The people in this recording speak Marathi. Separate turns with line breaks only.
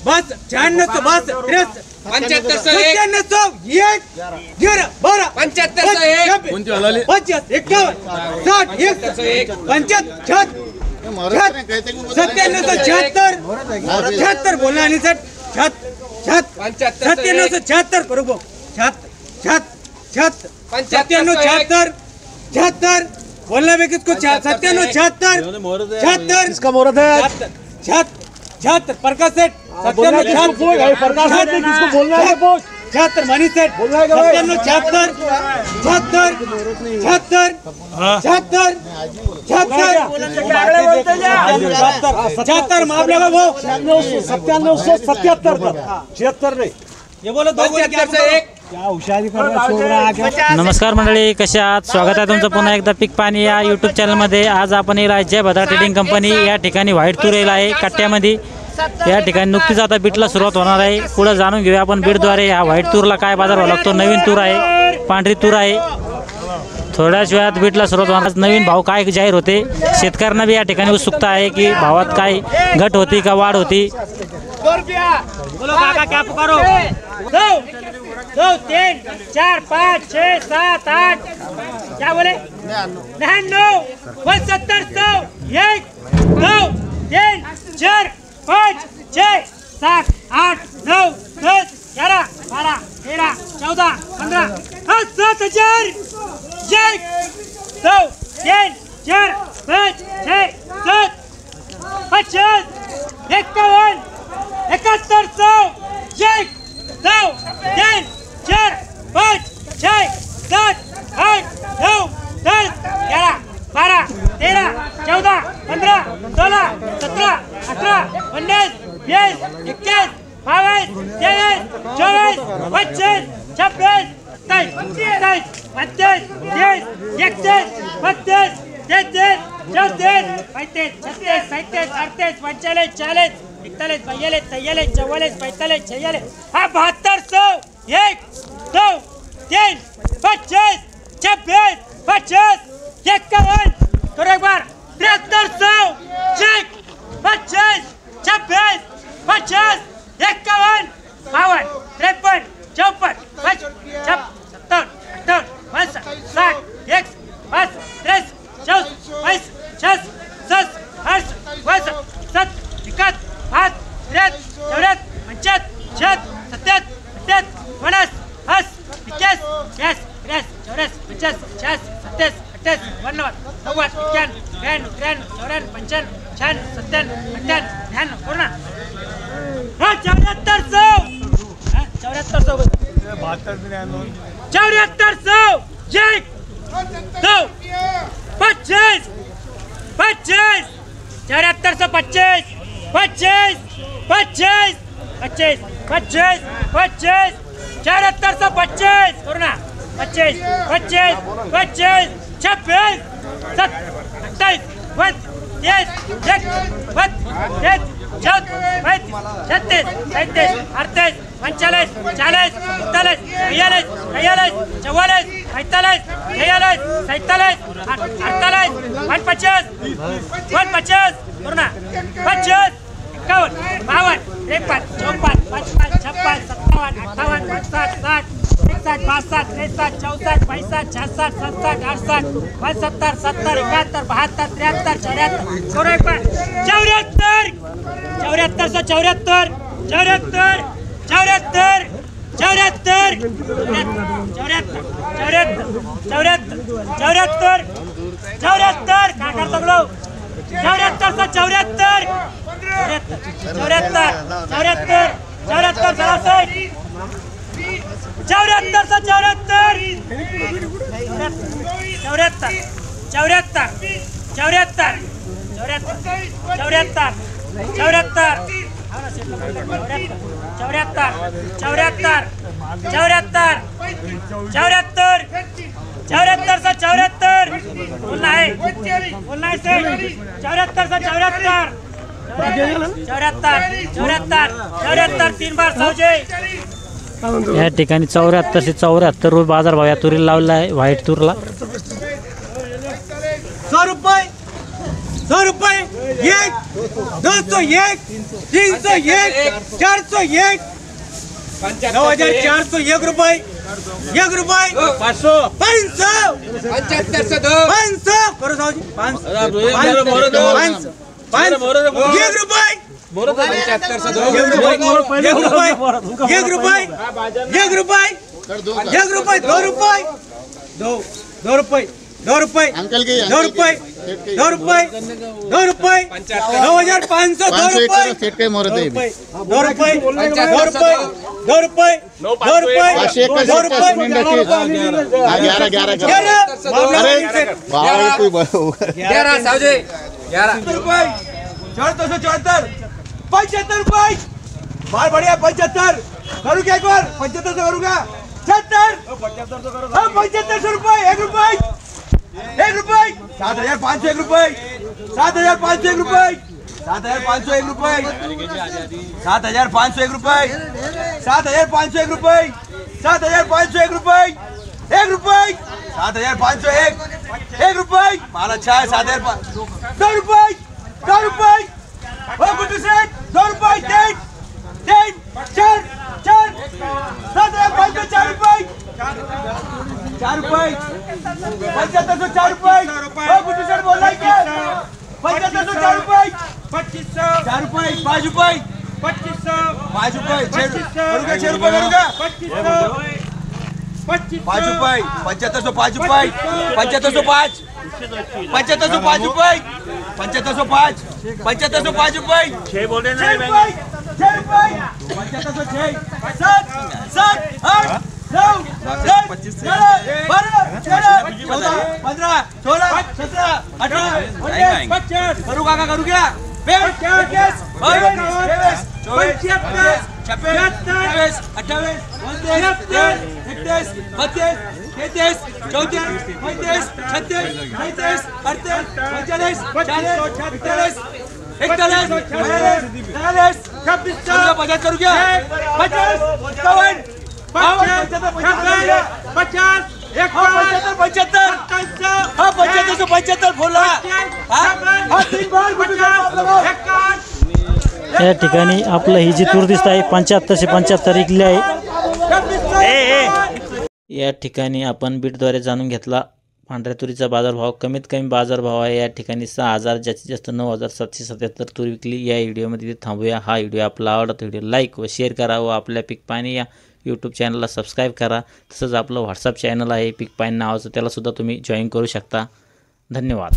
बस 96 बस 75 1 12 75 50 51 60 77 बोलना आणि 97 बरोबर 76 बोलना भी किसको 97 76 इसका मुहूर्त है 76 प्रकाश सेठ 97 प्रकाश सेठ किसको बोलना है 76 मनीष सेठ 77 मामले में वो 97 नहीं ये बोलो 2
नमस्कार मंडळी, कशा आहात? स्वागत आहे तुमचं पुन्हा एकदा पीक पाणी या यूट्यूब चॅनलमध्ये। आज आपण येईल जय भद्रा ट्रेडिंग कंपनी या ठिकाणी व्हाईट तूर येईल आहे कट्ट्यामध्ये। या ठिकाणी नुकतीच आता बीटला सुरुवात होणार आहे। पुढे जाणून घेऊया आपण बीटद्वारे या व्हाईट तूरला काय बाजार भाव लागतो। नवीन तूर आहे, पांढरी तूर आहे। थोड्याच वेळात बीटला सुरुवात होणार। नवीन भाव काय जाहीर होते, शेतकऱ्यांना बी या ठिकाणी उत्सुकता आहे की भावात काय घट होती का वाढ होती।
बोलो काका क्या पुकारो 2 3 4 5 6 7 8 क्या बोले 99 75 1 2 3 4 5 6 7 8 9 10 11 12 13 14 15 7000 1 2 3 4 5 6 7 50 51 7100 1 2 3 4 5 6 7 8 9 10 11 12 13 14 15 16 17 18 19 20 21 22 23 24 25 26 27 28 29 30 31 32 33 34 35 36 37 38 39 40 41 42 43 44 45 46 1 2 3 25 26 50 51 थोड़ा एक बार 7300 चेक 25 26 50 51 52 53 54 55 57 58 60 1 5 3 4 5 6 7 8 9 10 11 5 3 4 5 6 7 8 19 20 21 22 23 24 25 26 27 28 29 91 92 93 94 95 96 97 98 पूर्ण हां 7400 जय 2 25 25 7425 25 25 25 25 25 7425 पूर्ण 25 25 25 26 27 28 30 31 32 33 34 35 38 40 41 42 44 45 46 47 48 49 50 पूर्ण 50 51 52 53 54 55 56 57 58 59 60 61 62 63 64 65 66 67 68 69 70 71 72 73 74 74
या ठिकाणी 74 से 74 रुपये बाजार भाव या तुरीला लावला आहे व्हाईट तूरला
100 रुपये 100 रुपये 1, 201, 301, 401, 9,401 रुपये, 1 रुपये 500, 500 करो साहूजी 500, 1 रुपये 2 रुपये
अंकल की
2 रुपये 9,500 2 रुपये
सेट काही मोरत आहे
2 रुपये 2 रुपये 75 रुपये बाल बढ़िया 75 करूँ क्या एक बार 75 से करूँगा 75 रुपये 1 रुपये 7,500 1 रुपये 7,500 1 रुपये 7,500 1 रुपये 7,500 1 रुपये 7,500 1 रुपये 7,500 1 रुपये 1 रुपये 7,500 1 रुपये माल अच्छा है 7,500 2 रुपये 2 रुपये ओ गुड्डू सेठ 2 रुपये 3 4 7,500 4 रुपये 4 रुपये 75 4 रुपये ओ गुड्डू सेठ बोल रहा है क्या 75 4 रुपये 2500 4 रुपये 5 रुपये 2500 5 रुपये 6 रुपये 6 रुपये करूँगा 5 रुपये 75 5 रुपये 75 5 75 5 रुपये 75 5 75 5 रुपये 6 बोले ना 6 रुपये 75 6 7 8 9 10 12 13 14 15 16 17 18 19 करू काका करू क्या 25
या ठिकाणी आपलं ही जी तूर दिसत आहे 75 से 75 विकली आहे। या ठिकाणी आपण बीटद्वारे जाणून घेतला पांढऱ्या तुरीचा बाजारभाव। कमीत कमी बाजारभाव आहे या ठिकाणी 6,000, जास्तीत जास्त 9,777 तूर विकली। या व्हिडिओमध्ये थांबूया। हा व्हिडिओ आपला आवडला तर व्हिडिओ लाईक व शेअर करा व आपल्या पीक पाणी या यूट्यूब चॅनलला सबस्क्राईब करा। तसंच आपलं व्हॉट्सअप चॅनल आहे पीक पाणी नावाचं, त्यालासुद्धा तुम्ही जॉईन करू शकता। धन्यवाद।